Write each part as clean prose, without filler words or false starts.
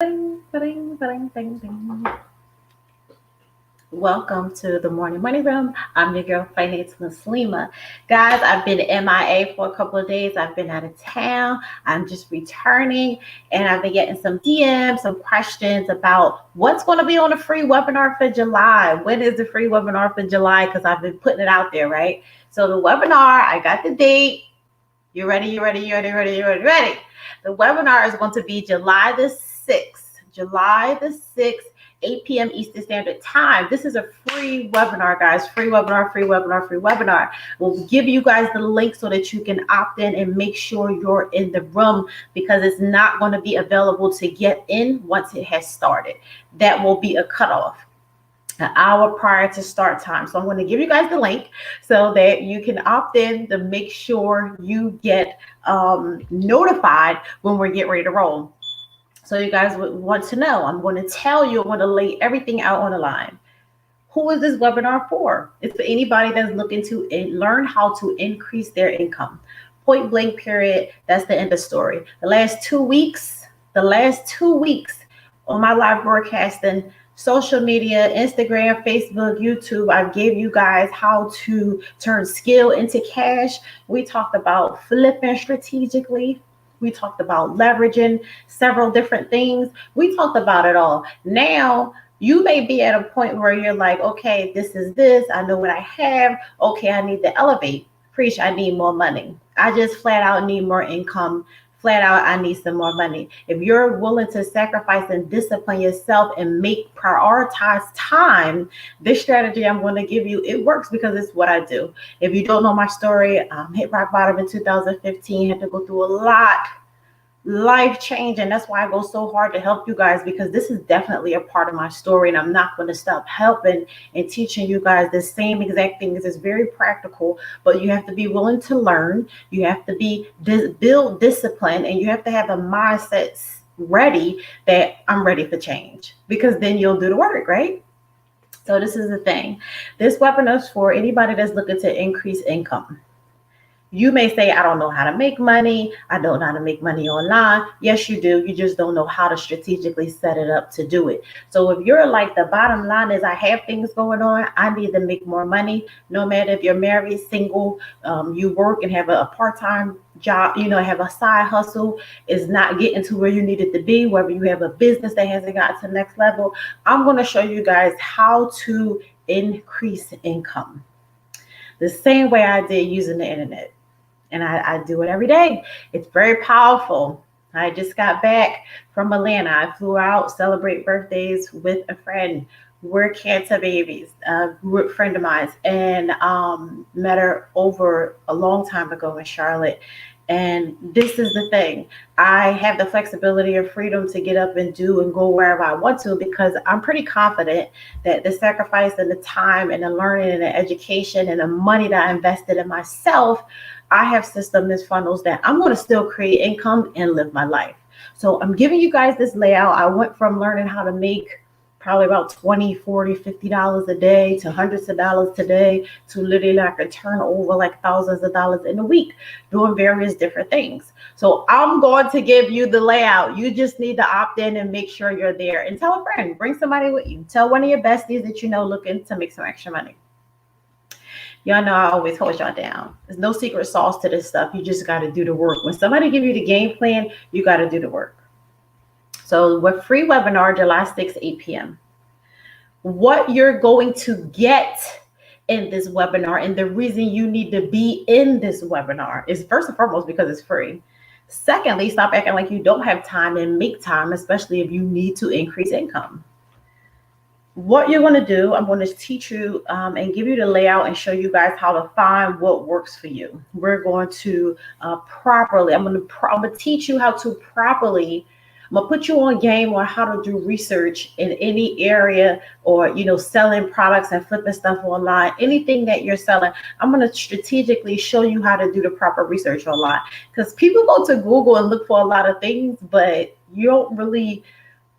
Bing, bing, bing, bing, bing. Welcome to the Morning Money Room. I'm your girl, Finance Muslima. Guys, I've been MIA for a couple of days. I've been out of town. I'm just returning, and I've been getting some DMs, some questions about what's going to be on the free webinar for July. When is the free webinar for July? Because I've been putting it out there, right? So the webinar, I got the date. You ready? You ready? You ready? Ready? You ready? Ready? The webinar is going to be July the 6th. July the 6th, 8 p.m. Eastern Standard Time. This is a free webinar, guys. Free webinar, free webinar, free webinar. We'll give you guys the link so that you can opt in and make sure you're in the room because it's not going to be available to get in once it has started. That will be a cutoff an hour prior to start time. So I'm going to give you guys the link so that you can opt in to make sure you get notified when we're getting ready to roll. So you guys would want to know. I'm going to tell you, I'm going to lay everything out on the line. Who is this webinar for? It's for anybody that's looking to learn how to increase their income. Point blank period. That's the end of story. The last 2 weeks on my live broadcasting, social media, Instagram, Facebook, YouTube, I gave you guys how to turn skill into cash. We talked about flipping strategically. We talked about leveraging several different things. We talked about it all. Now, you may be at a point where you're like, okay, this is this. I know what I have. Okay, I need to elevate. Preach, I need more money. I just flat out need more income. Flat out, I need some more money. If you're willing to sacrifice and discipline yourself and prioritize time, this strategy I'm going to give you, it works because it's what I do. If you don't know my story, hit rock bottom in 2015, had to go through a lot, life change, and that's why I go so hard to help you guys because this is definitely a part of my story, and I'm not going to stop helping and teaching you guys the same exact things. It's very practical, but you have to be willing to learn. You have to be build discipline, and you have to have a mindset ready that I'm ready for change because then you'll do the work, right? So this is the thing. This webinar is for anybody that's looking to increase income. You may say, I don't know how to make money. I don't know how to make money online. Yes, you do. You just don't know how to strategically set it up to do it. So if you're like, the bottom line is I have things going on, I need to make more money. No matter if you're married, single, you work and have a part-time job, have a side hustle, is not getting to where you need it to be, whether you have a business that hasn't gotten to the next level. I'm going to show you guys how to increase income the same way I did using the internet. And I do it every day. It's very powerful. I just got back from Atlanta. I flew out, celebrate birthdays with a friend. We're cancer babies, a group friend of mine, and met her over a long time ago in Charlotte. And this is the thing. I have the flexibility and freedom to get up and do and go wherever I want to because I'm pretty confident that the sacrifice and the time and the learning and the education and the money that I invested in myself, I have systems funnels that I'm going to still create income and live my life. So I'm giving you guys this layout. I went from learning how to make probably about $20, $40, $50 a day to hundreds of dollars today to literally I could turn over like thousands of dollars in a week doing various different things. So I'm going to give you the layout. You just need to opt in and make sure you're there and tell a friend, bring somebody with you. Tell one of your besties that you know looking to make some extra money. Y'all know I always hold y'all down. There's no secret sauce to this stuff. You just got to do the work. When somebody give you the game plan, you got to do the work. So we're free webinar July 6th, 8 p.m. What you're going to get in this webinar and the reason you need to be in this webinar is first and foremost because it's free. Secondly, stop acting like you don't have time and make time, especially if you need to increase income. What you're going to do, I'm going to teach you and give you the layout and show you guys how to find what works for you. We're going to I'm going to teach you how to properly, I'm going to put you on game on how to do research in any area or, selling products and flipping stuff online, anything that you're selling. I'm going to strategically show you how to do the proper research online because people go to Google and look for a lot of things, but you don't really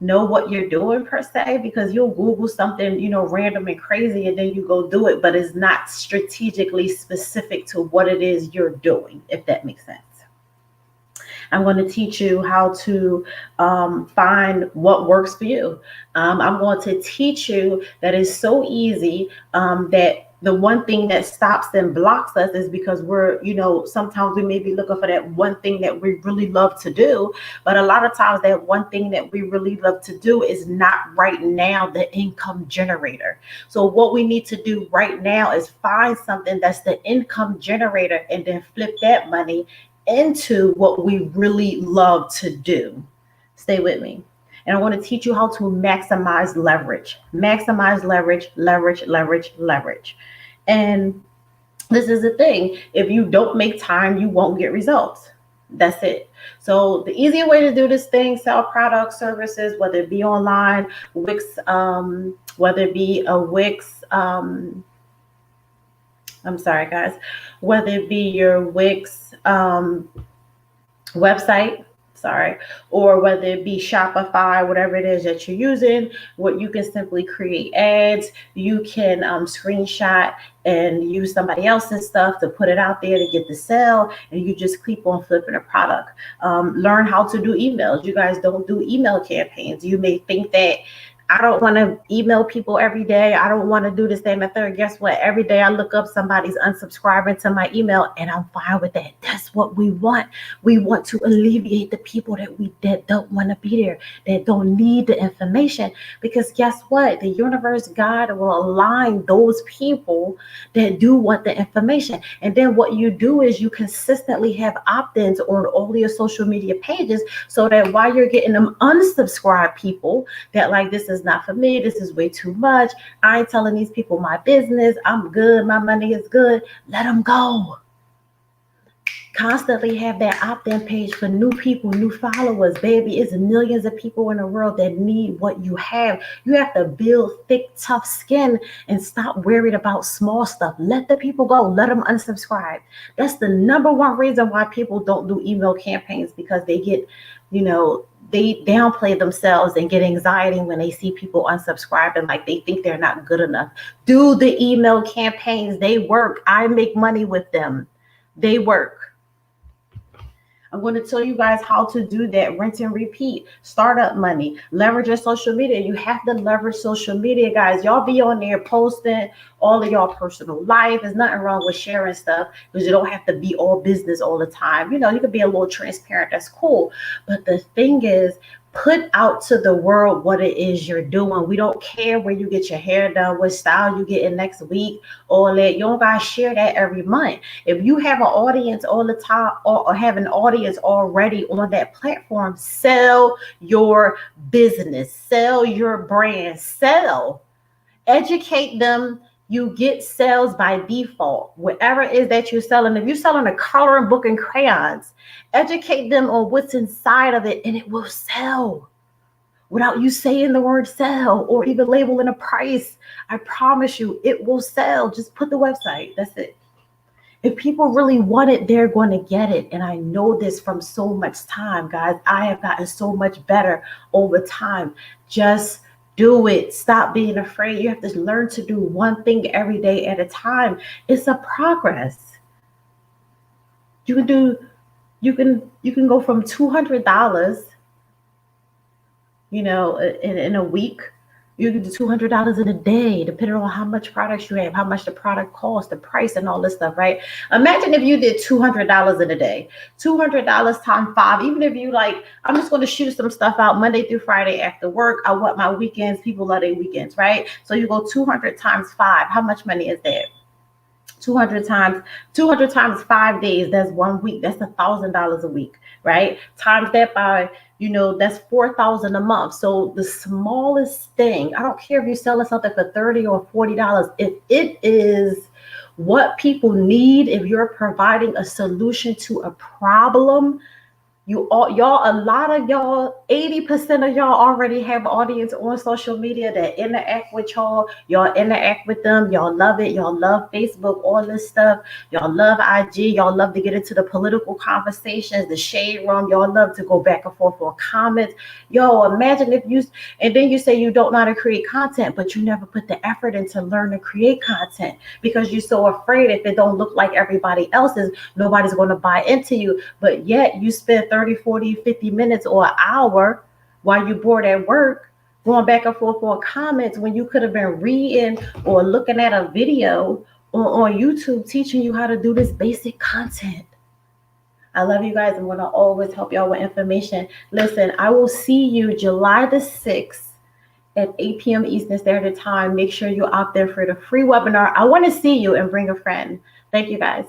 know what you're doing per se because you'll Google something, random and crazy and then you go do it, but it's not strategically specific to what it is you're doing, if that makes sense. I'm going to teach you how to find what works for you. I'm going to teach you that it's so easy that the one thing that stops and blocks us is because we're, sometimes we may be looking for that one thing that we really love to do. But a lot of times that one thing that we really love to do is not right now the income generator. So what we need to do right now is find something that's the income generator and then flip that money into what we really love to do. Stay with me. And I want to teach you how to maximize leverage. Maximize leverage, leverage, leverage, leverage. And this is the thing. If you don't make time, you won't get results. That's it. So the easier way to do this thing, sell products, services, whether it be online, Wix, whether it be a Wix, I'm sorry, guys, whether it be your Wix website, or whether it be Shopify, whatever it is that you're using, what you can simply create ads, you can screenshot and use somebody else's stuff to put it out there to get the sale, and you just keep on flipping a product. Learn how to do emails. You guys don't do email campaigns. You may think that I don't want to email people every day. I don't want to do this, that, and the third. Guess what? Every day I look up somebody's unsubscribing to my email, and I'm fine with that. That's what we want. We want to alleviate the people that don't want to be there, that don't need the information. Because guess what? The universe, God will align those people that do want the information. And then what you do is you consistently have opt-ins on all your social media pages, so that while you're getting them unsubscribed people that like, this is not for me, this is way too much, I ain't telling these people my business, I'm good, my money is good, let them go. Constantly have that opt-in page for new people, new followers. Baby, it's millions of people in the world that need what you have. You have to build thick, tough skin and stop worried about small stuff. Let the people go. Let them unsubscribe. That's the number one reason why people don't do email campaigns, because they get, they downplay themselves and get anxiety when they see people unsubscribing, like they think they're not good enough. Do the email campaigns. They work. I make money with them. They work. I'm going to tell you guys how to do that. Rinse and repeat. Startup money. Leverage your social media. You have to leverage social media, guys. Y'all be on there posting all of y'all personal life. There's nothing wrong with sharing stuff, because you don't have to be all business all the time. You can be a little transparent. That's cool. But the thing is, put out to the world what it is you're doing. We don't care where you get your hair done, what style you get in next week, all that. You don't gotta share that every month. If you have an audience all the time, or have an audience already on that platform, sell your business, sell your brand, educate them. You get sales by default, whatever it is that you're selling. If you're selling a coloring book and crayons, educate them on what's inside of it, and it will sell without you saying the word sell or even labeling a price. I promise you, it will sell. Just put the website. That's it. If people really want it, they're going to get it. And I know this from so much time, guys. I have gotten so much better over time. Just do it. Stop being afraid. You have to learn to do one thing every day at a time. It's a progress. You can go from $200, in a week. You can do $200 in a day, depending on how much products you have, how much the product costs, the price, and all this stuff, right? Imagine if you did $200 in a day, $200 times 5. Even if you I'm just going to shoot some stuff out Monday through Friday after work. I want my weekends. People love their weekends, right? So you go 200 times 5. How much money is that? 200 times 5 days. That's 1 week. That's $1,000 a week, right? Times that by, that's $4,000 a month. So the smallest thing, I don't care if you're selling something for $30 or $40, if it is what people need, if you're providing a solution to a problem, y'all, a lot of y'all, 80% of y'all already have audience on social media that interact with y'all. Y'all interact with them. Y'all love it. Y'all love Facebook, all this stuff. Y'all love IG. Y'all love to get into the political conversations, the shade room. Y'all love to go back and forth on comments. Yo, imagine and then you say you don't know how to create content, but you never put the effort into learn to create content because you're so afraid if it don't look like everybody else's, nobody's going to buy into you. But yet you spend 30, 40, 50 minutes or an hour while you're bored at work, going back and forth on comments when you could have been reading or looking at a video on YouTube teaching you how to do this basic content. I love you guys. I'm going to always help y'all with information. Listen, I will see you July the 6th at 8 p.m. Eastern Standard Time. Make sure you're out there for the free webinar. I want to see you and bring a friend. Thank you guys.